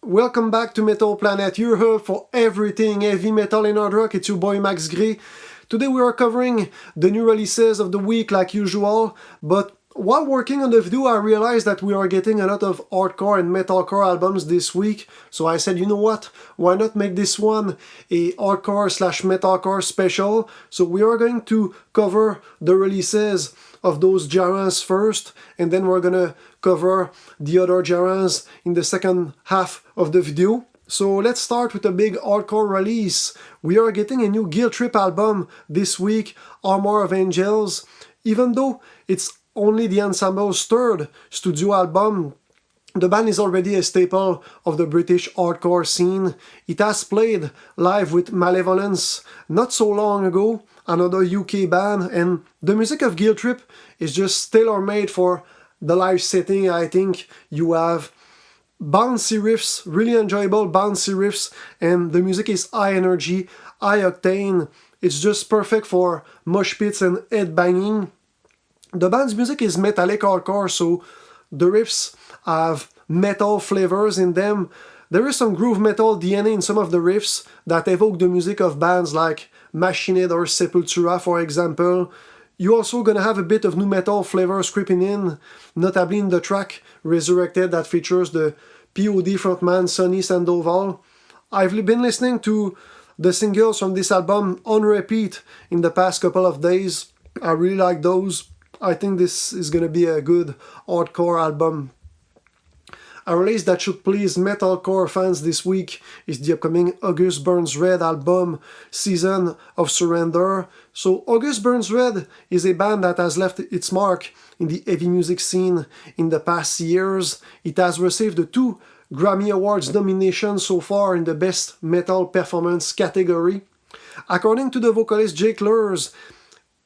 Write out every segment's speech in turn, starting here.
welcome back to Metal Planet, your hub for everything heavy metal and hard rock. It's your boy Max Gray. Today we are covering the new releases of the week like usual, but while working on the video I realized that we are getting a lot of hardcore and metalcore albums this week, so I said, you know what, why not make this one a hardcore slash metalcore special. So we are going to cover the releases of those genres first, and then we're gonna cover the other genres in the second half of the video. So let's start with a big hardcore release. We are getting a new Guilt Trip album this week, Armour of Angels. Even though it's only the ensemble's third studio album, the band is already a staple of the British hardcore scene. It has played live with Malevolence not so long ago, another UK band, and the music of Guilt Trip is just tailor-made for the live setting. I think you have bouncy riffs, really enjoyable bouncy riffs, and the music is high energy, high octane. It's just perfect for mosh pits and headbanging. The band's music is metallic hardcore, so the riffs have metal flavors in them. There is some groove metal DNA in some of the riffs that evoke the music of bands like Machine Head or Sepultura, for example. You're also gonna have a bit of nu metal flavors creeping in, notably in the track Resurrected that features the POD frontman Sonny Sandoval. I've been listening to the singles from this album on repeat in the past couple of days. I really like those. I think this is gonna be a good hardcore album. A release that should please metalcore fans this week is the upcoming August Burns Red album, Season of Surrender. So August Burns Red is a band that has left its mark in the heavy music scene in the past years. It has received 2 Grammy Awards nominations so far in the Best Metal Performance category. According to the vocalist Jake Lurs,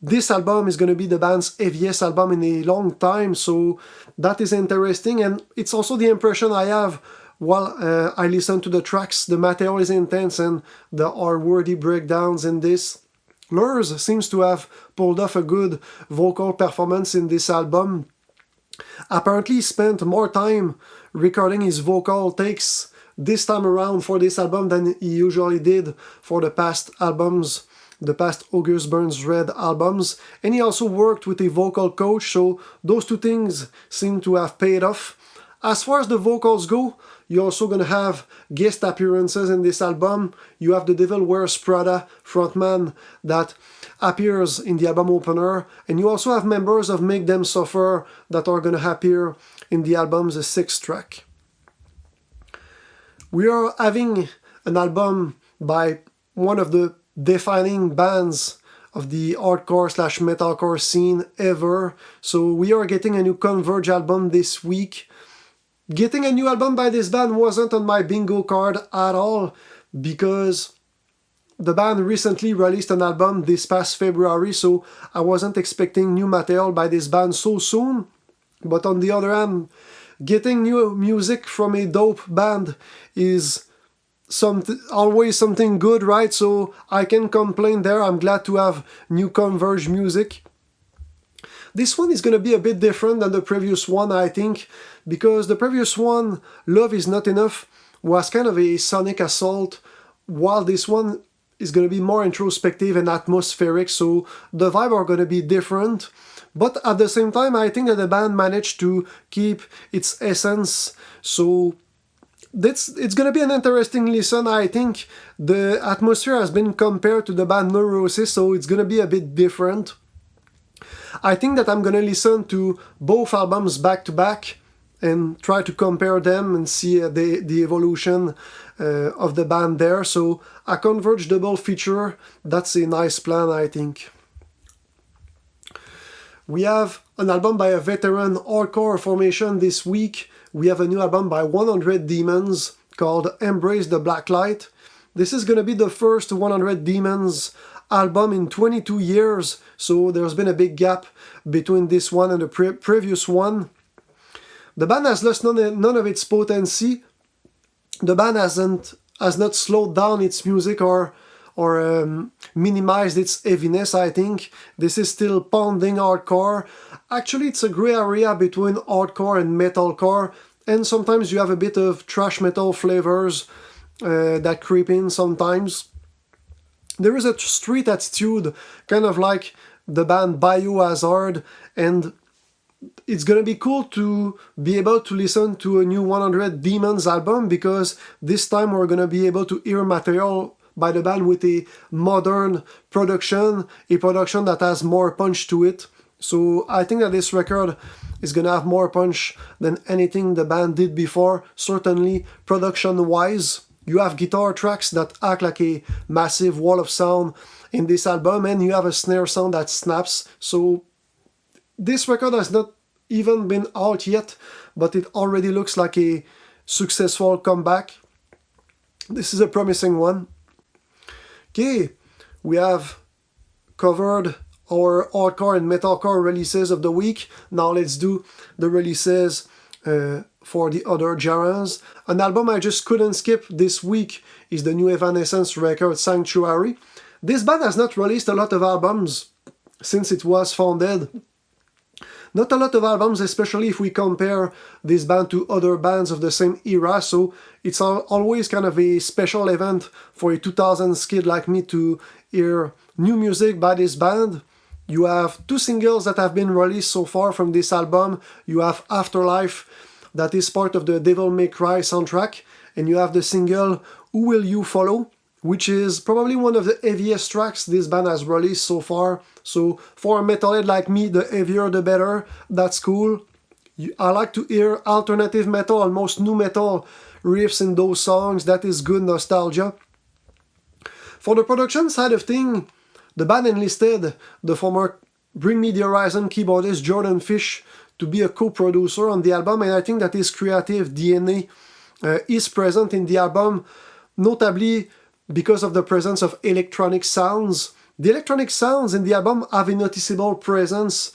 this album is going to be the band's heaviest album in a long time, so that is interesting, and it's also the impression I have while I listen to the tracks. The material is intense and there are worthy breakdowns in this. Lurs seems to have pulled off a good vocal performance in this album. Apparently he spent more time recording his vocal takes this time around for this album than he usually did for the past albums, the past August Burns Red albums, and he also worked with a vocal coach, so those two things seem to have paid off. As far as the vocals go, you're also gonna have guest appearances in this album. You have the Devil Wears Prada frontman that appears in the album opener, and you also have members of Make Them Suffer that are gonna appear in the album's 6th track. We are having an album by one of the defining bands of the hardcore slash metalcore scene ever. So we are getting a new Converge album this week. Getting a new album by this band wasn't on my bingo card at all, because the band recently released an album this past February, so I wasn't expecting new material by this band so soon. But on the other hand, getting new music from a dope band is always something good, right? So I can complain there. I'm glad to have new Converge music. This one is going to be a bit different than the previous one, I think, because the previous one, Love Is Not Enough, was kind of a sonic assault, while this one is going to be more introspective and atmospheric, so the vibe are going to be different. But at the same time, I think that the band managed to keep its essence, so it's going to be an interesting listen. I think the atmosphere has been compared to the band Neurosis, so it's going to be a bit different. I think that I'm going to listen to both albums back to back and try to compare them and see the evolution of the band there. So a Converge double feature, that's a nice plan, I think. We have an album by a veteran hardcore formation this week. We have a new album by 100 Demons called Embrace the Blacklight. This is going to be the first 100 Demons album in 22 years, so there's been a big gap between this one and the previous one. The band has lost none of its potency. The band has not slowed down its music or minimized its heaviness, I think. This is still pounding hardcore. Actually, it's a gray area between hardcore and metalcore, and sometimes you have a bit of thrash metal flavors that creep in sometimes. There is a street attitude, kind of like the band Biohazard, and it's gonna be cool to be able to listen to a new 100 Demons album, because this time we're gonna be able to hear material by the band with a modern production, a production that has more punch to it. So I think that this record is gonna have more punch than anything the band did before, certainly production-wise. You have guitar tracks that act like a massive wall of sound in this album, and you have a snare sound that snaps. So this record has not even been out yet, but it already looks like a successful comeback. This is a promising one. Okay, we have covered our hardcore and metalcore releases of the week. Now let's do the releases for the other genres. An album I just couldn't skip this week is the new Evanescence record, Sanctuary. This band has not released a lot of albums since it was founded. Not a lot of albums, especially if we compare this band to other bands of the same era, so it's always kind of a special event for a 2000s kid like me to hear new music by this band. You have 2 singles that have been released so far from this album. You have Afterlife, that is part of the Devil May Cry soundtrack, and you have the single Who Will You Follow, which is probably one of the heaviest tracks this band has released so far. So for a metalhead like me, the heavier the better. That's cool. I like to hear alternative metal, almost nu metal riffs in those songs. That is good nostalgia. For the production side of things, the band enlisted the former Bring Me the Horizon keyboardist Jordan Fish to be a co-producer on the album, and I think that his creative DNA is present in the album, notably because of the presence of electronic sounds. The electronic sounds in the album have a noticeable presence,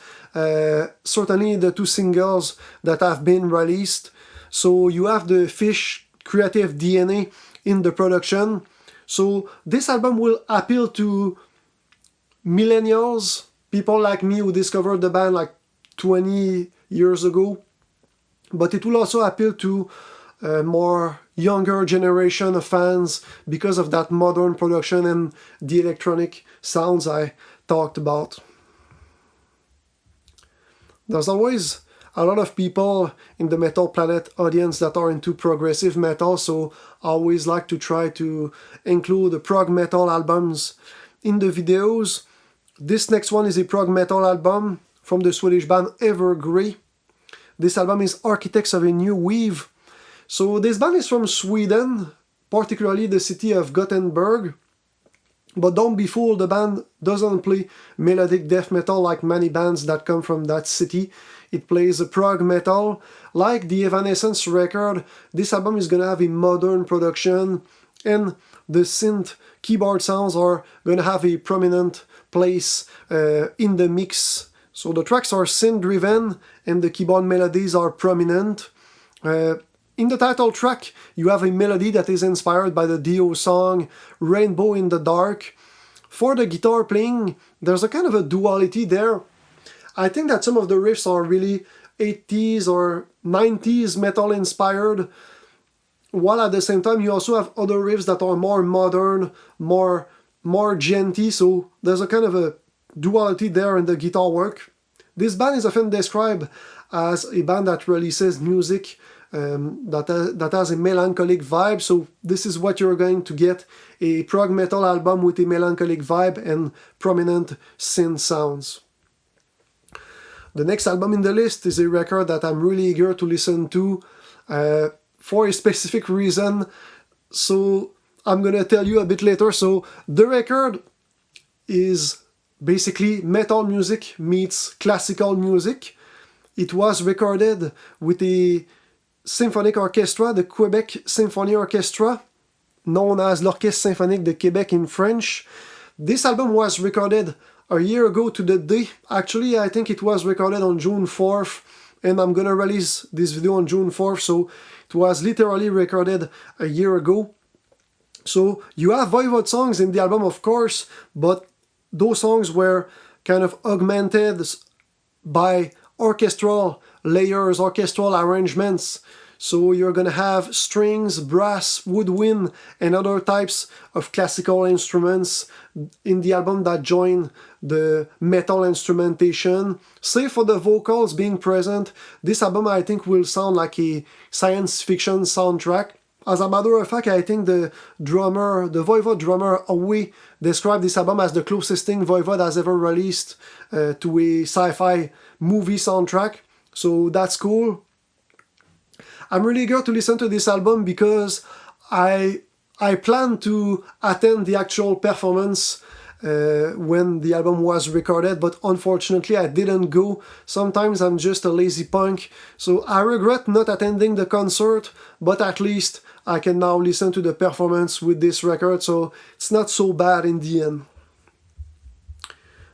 certainly in the 2 singles that have been released. So you have the Fish creative DNA in the production. So this album will appeal to millennials, people like me who discovered the band like 20 years ago, but it will also appeal to more younger generation of fans because of that modern production and the electronic sounds I talked about. There's always a lot of people in the Metal Planet audience that are into progressive metal, so I always like to try to include the prog metal albums in the videos. This next one is a prog metal album from the Swedish band Evergrey. This album is Architects of a New Weave. So this band is from Sweden, particularly the city of Gothenburg. But don't be fooled, the band doesn't play melodic death metal like many bands that come from that city. It plays a prog metal. Like the Evanescence record, this album is gonna have a modern production, and the synth keyboard sounds are gonna have a prominent place in the mix. So the tracks are synth-driven and the keyboard melodies are prominent. In the title track, you have a melody that is inspired by the Dio song Rainbow in the Dark. For the guitar playing, there's a kind of a duality there. I think that some of the riffs are really 80s or 90s metal inspired, while at the same time you also have other riffs that are more modern, more genty, so there's a kind of a duality there in the guitar work. This band is often described as a band that releases music that has a melancholic vibe, so this is what you're going to get, a prog metal album with a melancholic vibe and prominent synth sounds. The next album in the list is a record that I'm really eager to listen to for a specific reason, so I'm gonna tell you a bit later. So the record is basically metal music meets classical music. It was recorded with a symphonic orchestra, the Quebec Symphony Orchestra, known as l'Orchestre Symphonique de Québec in French. This album was recorded a year ago to the day. Actually, I think it was recorded on June 4th, and I'm gonna release this video on June 4th, so it was literally recorded a year ago. So you have Voivod songs in the album, of course, but those songs were kind of augmented by orchestral layers, orchestral arrangements. So you're gonna have strings, brass, woodwind, and other types of classical instruments in the album that join the metal instrumentation. Save for the vocals being present, this album I think will sound like a science fiction soundtrack. As a matter of fact, I think the Voivod drummer, Owe, described this album as the closest thing Voivod has ever released to a sci-fi movie soundtrack. So that's cool. I'm really eager to listen to this album because I plan to attend the actual performance when the album was recorded, but unfortunately I didn't go. Sometimes I'm just a lazy punk, so I regret not attending the concert, but at least I can now listen to the performance with this record, so it's not so bad in the end.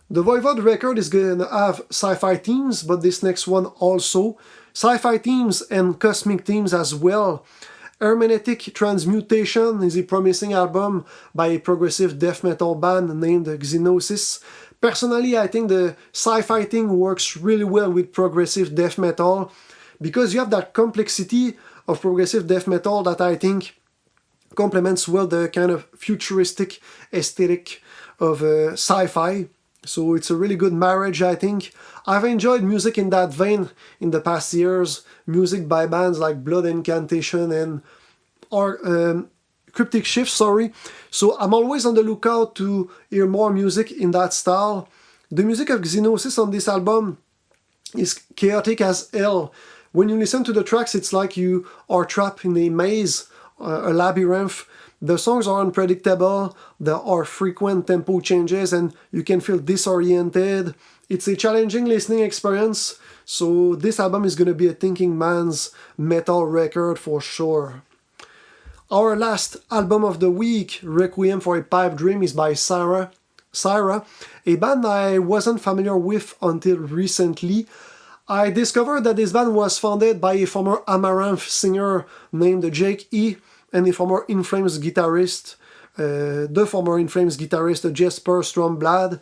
The Voivod record is gonna have sci-fi themes, but this next one also. Sci-fi themes and cosmic themes as well. Hermetic Transmutation is a promising album by a progressive death metal band named Xenosis. Personally, I think the sci-fi thing works really well with progressive death metal because you have that complexity of progressive death metal that I think complements well the kind of futuristic aesthetic of sci-fi. So it's a really good marriage, I think. I've enjoyed music in that vein in the past years, music by bands like Blood Incantation and Cryptic Shift, So I'm always on the lookout to hear more music in that style. The music of Xenosis on this album is chaotic as hell. When you listen to the tracks, it's like you are trapped in a maze, a labyrinth. The songs are unpredictable, there are frequent tempo changes, and you can feel disoriented. It's a challenging listening experience, so this album is gonna be a thinking man's metal record for sure. Our last album of the week, Requiem for a Pipe Dream, is by Cyhra, a band I wasn't familiar with until recently. I discovered that this band was founded by a former Amaranth singer named Jake E. and a former In Flames guitarist, Jesper Stromblad.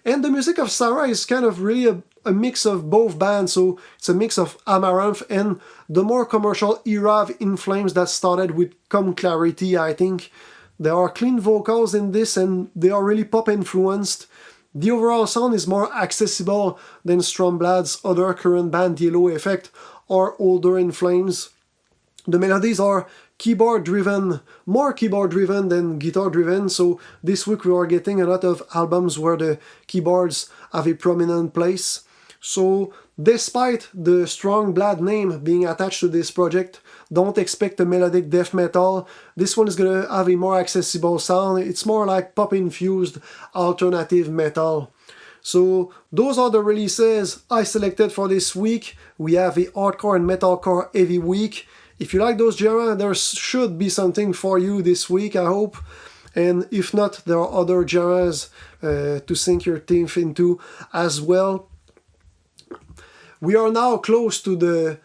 And the music of Cyhra is kind of really a mix of both bands, so it's a mix of Amaranth and the more commercial era of In Flames that started with Come Clarity, I think. There are clean vocals in this and they are really pop influenced. The overall sound is more accessible than Stromblad's other current band Yellow Effect or older In Flames. The melodies are more keyboard driven than guitar driven, so this week we are getting a lot of albums where the keyboards have a prominent place. So despite the Stromblad name being attached to this project, don't expect a melodic death metal. This one is gonna have a more accessible sound. It's more like pop infused alternative metal. So those are the releases I selected for this week. We have a hardcore and metalcore heavy week. If you like those genres, there should be something for you this week, I hope. And if not, there are other genres to sink your teeth into as well. We are now close to the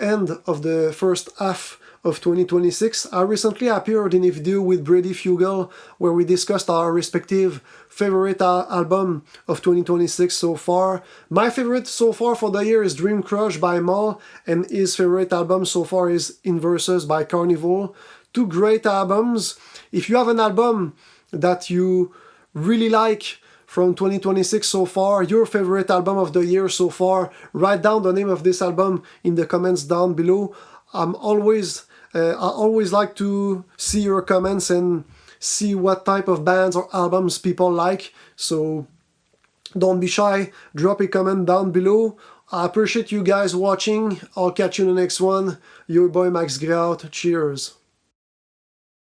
end of the first half of 2026. I recently appeared in a video with Brady Fugel where we discussed our respective favorite album of 2026 so far. My favorite so far for the year is Dream Crush by Maul, and his favorite album so far is Inversus by Carnival. Two great albums. If you have an album that you really like from 2026 so far, your favorite album of the year so far, write down the name of this album in the comments down below. I always like to see your comments and see what type of bands or albums people like, so don't be shy, drop a comment down below. I appreciate you guys watching. I'll catch you in the next one. Your boy Max Grey out. Cheers.